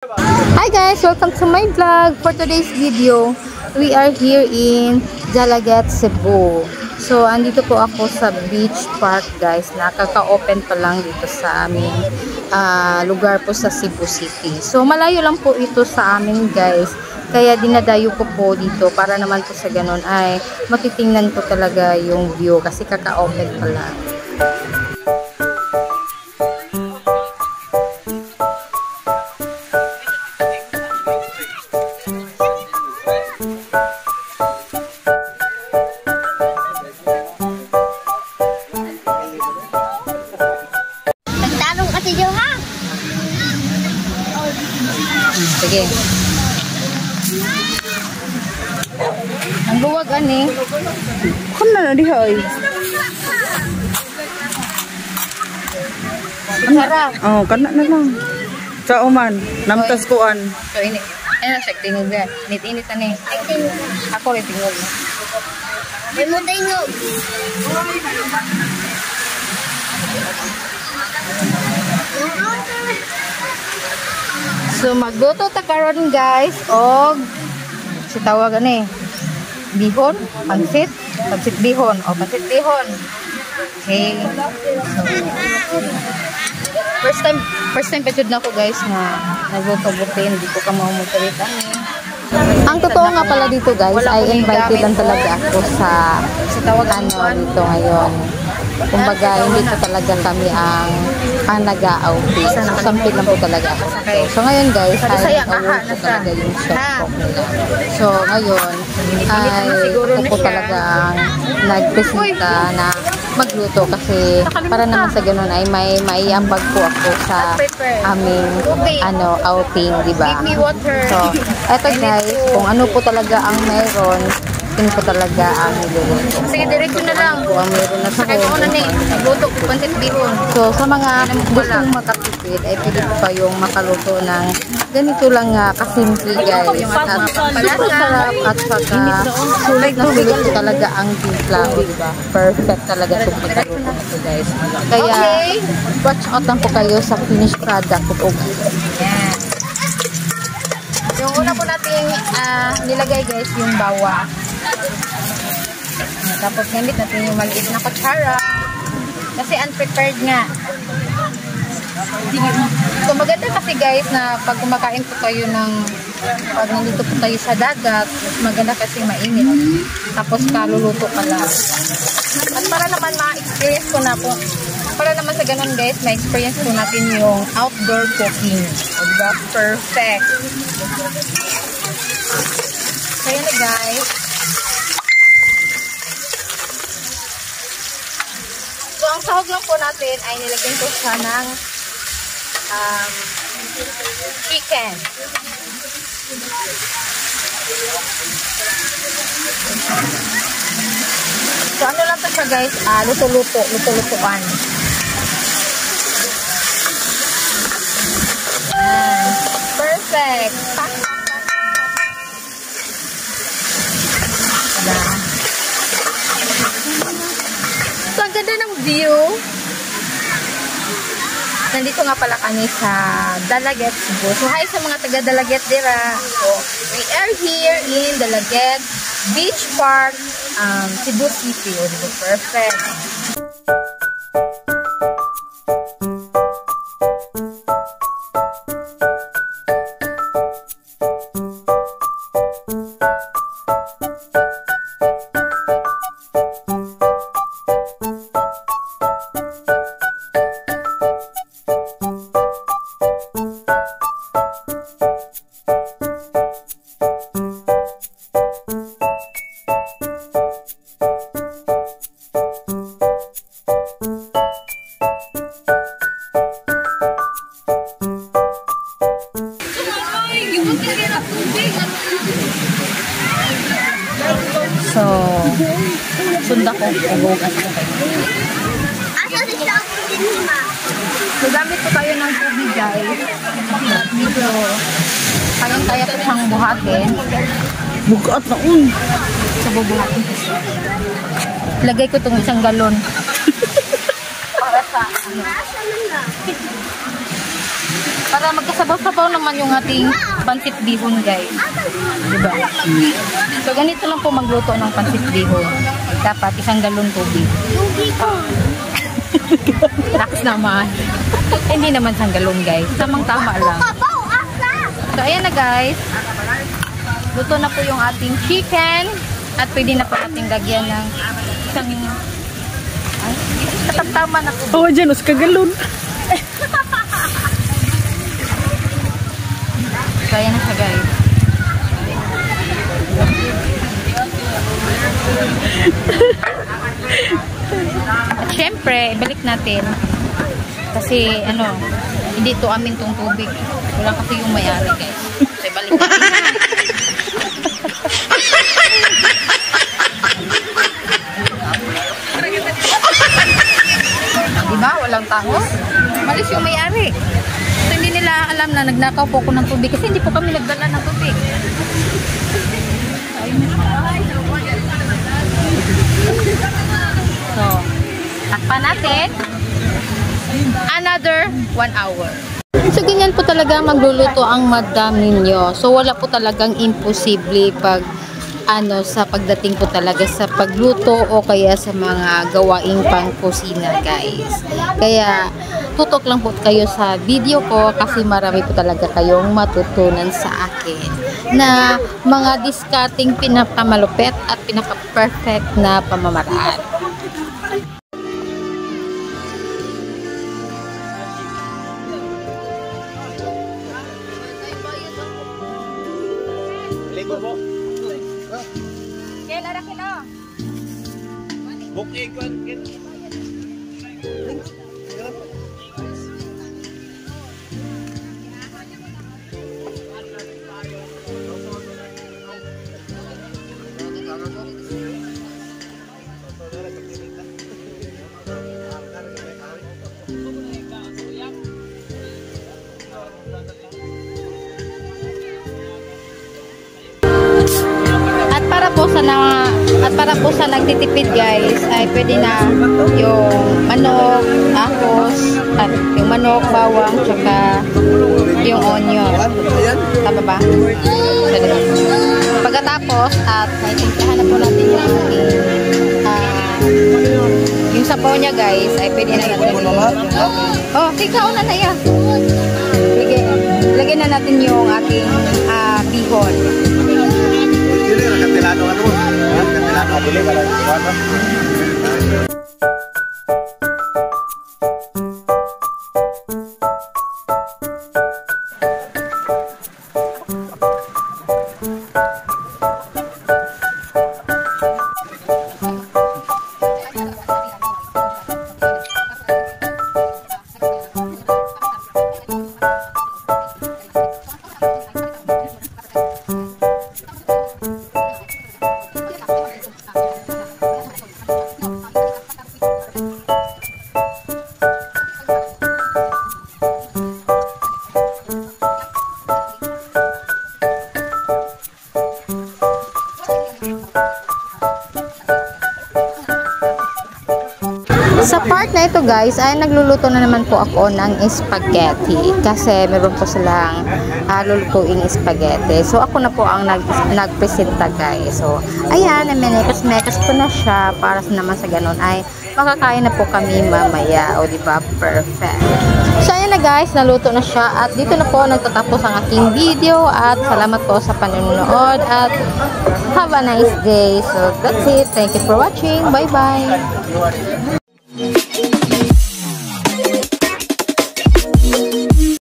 Hi guys! Welcome to my vlog. For today's video, we are here in Dalaget, Cebu. So, andito po ako sa beach park guys. Nakaka-open pa lang dito sa aming lugar po sa Cebu City. So, malayo lang po ito sa amin guys. Kaya dinadayo ko po dito para naman po sa ganun ay matitingnan ko talaga yung view kasi kaka-open pa lang. Sige. Ang luwag ani. Kung na di hoy. Sarap. Oh, kana na lang. Sa uman, namtas kuan. So ini. Ano siya tingog na. Init-init na ni. Ako rin tingog. Ay mo tingog. So magluto ta karon guys og si tawagan ni bihon, pansit bihon o pansit bihon. Okay. So, first time pa jud nako guys na nagluto butin, di ko ka maumutalitan ni. Ang totoo nga pala dito guys ay invited lang talaga ako sa tawagan dito ngayon. Kumbaga, hindi ko talaga kami ang nag-a-outing. So, sampit lang po talaga ako. So, ngayon guys, ay nag-award ko talaga yung chef nila. So, ngayon, ay ako po talaga ang nagpresenta na magluto kasi para naman sa ganun ay may maiambag po ako sa aming outing, diba? So, eto guys, kung ano po talaga ang meron, yun po talaga ang niluluto. Sige, diretso na lang. Kung ang meron na sa nagluto ko pansit bihon. So, sa mga gustong makatipid, ay pili ko kayong makaluto ng ganito lang kasimple guys. At super sarap at saka sulit na sulit talaga ang timpla. Diba? Perfect talaga itong pagkaluto nito guys. Kaya, watch out lang po kayo sa finished product po guys. Yan. Yung una po natin nilagay guys, yung bawa. Tapos gamit natin yung maliit na kutsara. Kasi unprepared nga. So maganda kasi guys na pag kumakain po tayo pag nandito po tayo sa dagat, maganda kasi mainit. Tapos kaluluto ka lang. At para naman ma-experience ko na po, para naman sa ganun guys, ma-experience po natin yung outdoor cooking. Diba? Perfect. Kaya na guys. So, ang sahog lang po natin ay nilagyan ko siya ng chicken. So, ano lang to siya guys? Luto-lutoan. Perfect. So, ang ganda ng view. Nandito nga pala kami sa Dalaget, Cebu. So, hi sa mga taga Dalaget dira. So, we are here in Dalaget Beach Park, Cebu City. Perfect. So, sunda ko ugas ko kayo. So, gamit po tayo ng tubig guys. Medyo kayang-kaya po siyang buhatin. Bukat na un. So, bubuhatin ko siya. Lagay ko itong isang galon. Para sa ano. Para magkasabaw-sabaw naman yung ating pansit bihon, guys. Diba? So, ganito lang po magluto ng pansit bihon. Dapat 1 galon tubig. Lakas naman. Hindi naman 1 galon, guys. Tamang-tama lang. So, ayan na, guys. Luto na po yung ating chicken. At pwede na po natin lagyan ng isang... Ay, katamtama na po. Oh, dyan, us kagalon. So, ayan na siya, guys. At syempre, ibalik natin. Kasi, hindi to amin tong tubig. Wala kasi yung may-ari, guys. So, ibalik natin. Diba? Walang tao. Malis yung may-ari. So, hindi nila alam na nagnakaw po ako ng tubig kasi hindi po kami nagdala ng tubig. So, takpan natin. Another 1 hour. So, ganyan po talaga magluluto ang madam ninyo. So, wala po talagang imposible pag sa pagdating po talaga sa pagluto o kaya sa mga gawaing pangkusina, guys. Kaya tutok lang po kayo sa video ko kasi marami po talaga kayong matutunan sa akin na mga discarding pinakamalupet at pinaka-perfect na pamamaraan. Para po sa nagtitipid, guys, ay pwede na yung manok, ahos, at yung manok, bawang, tsaka yung onion. Tama ba? Pagkatapos, at naitimplahan na po natin yung yung sabaw niya, guys, ay pwede na natin ikaw na yan. Lagyan na natin yung ating bihon. Sa part na ito, guys, ay nagluluto na naman po ako ng spaghetti kasi meron po silang lulutuing spaghetti. So ako na po ang nagpresenta, guys. So ayan, mekas po na siya para naman sa ganun ay makakain na po kami mamaya. O diba, perfect. So ayan na, guys, naluto na siya at dito na po nagtatapos ang aking video at salamat po sa panonood at have a nice day. So that's it. Thank you for watching. Bye bye.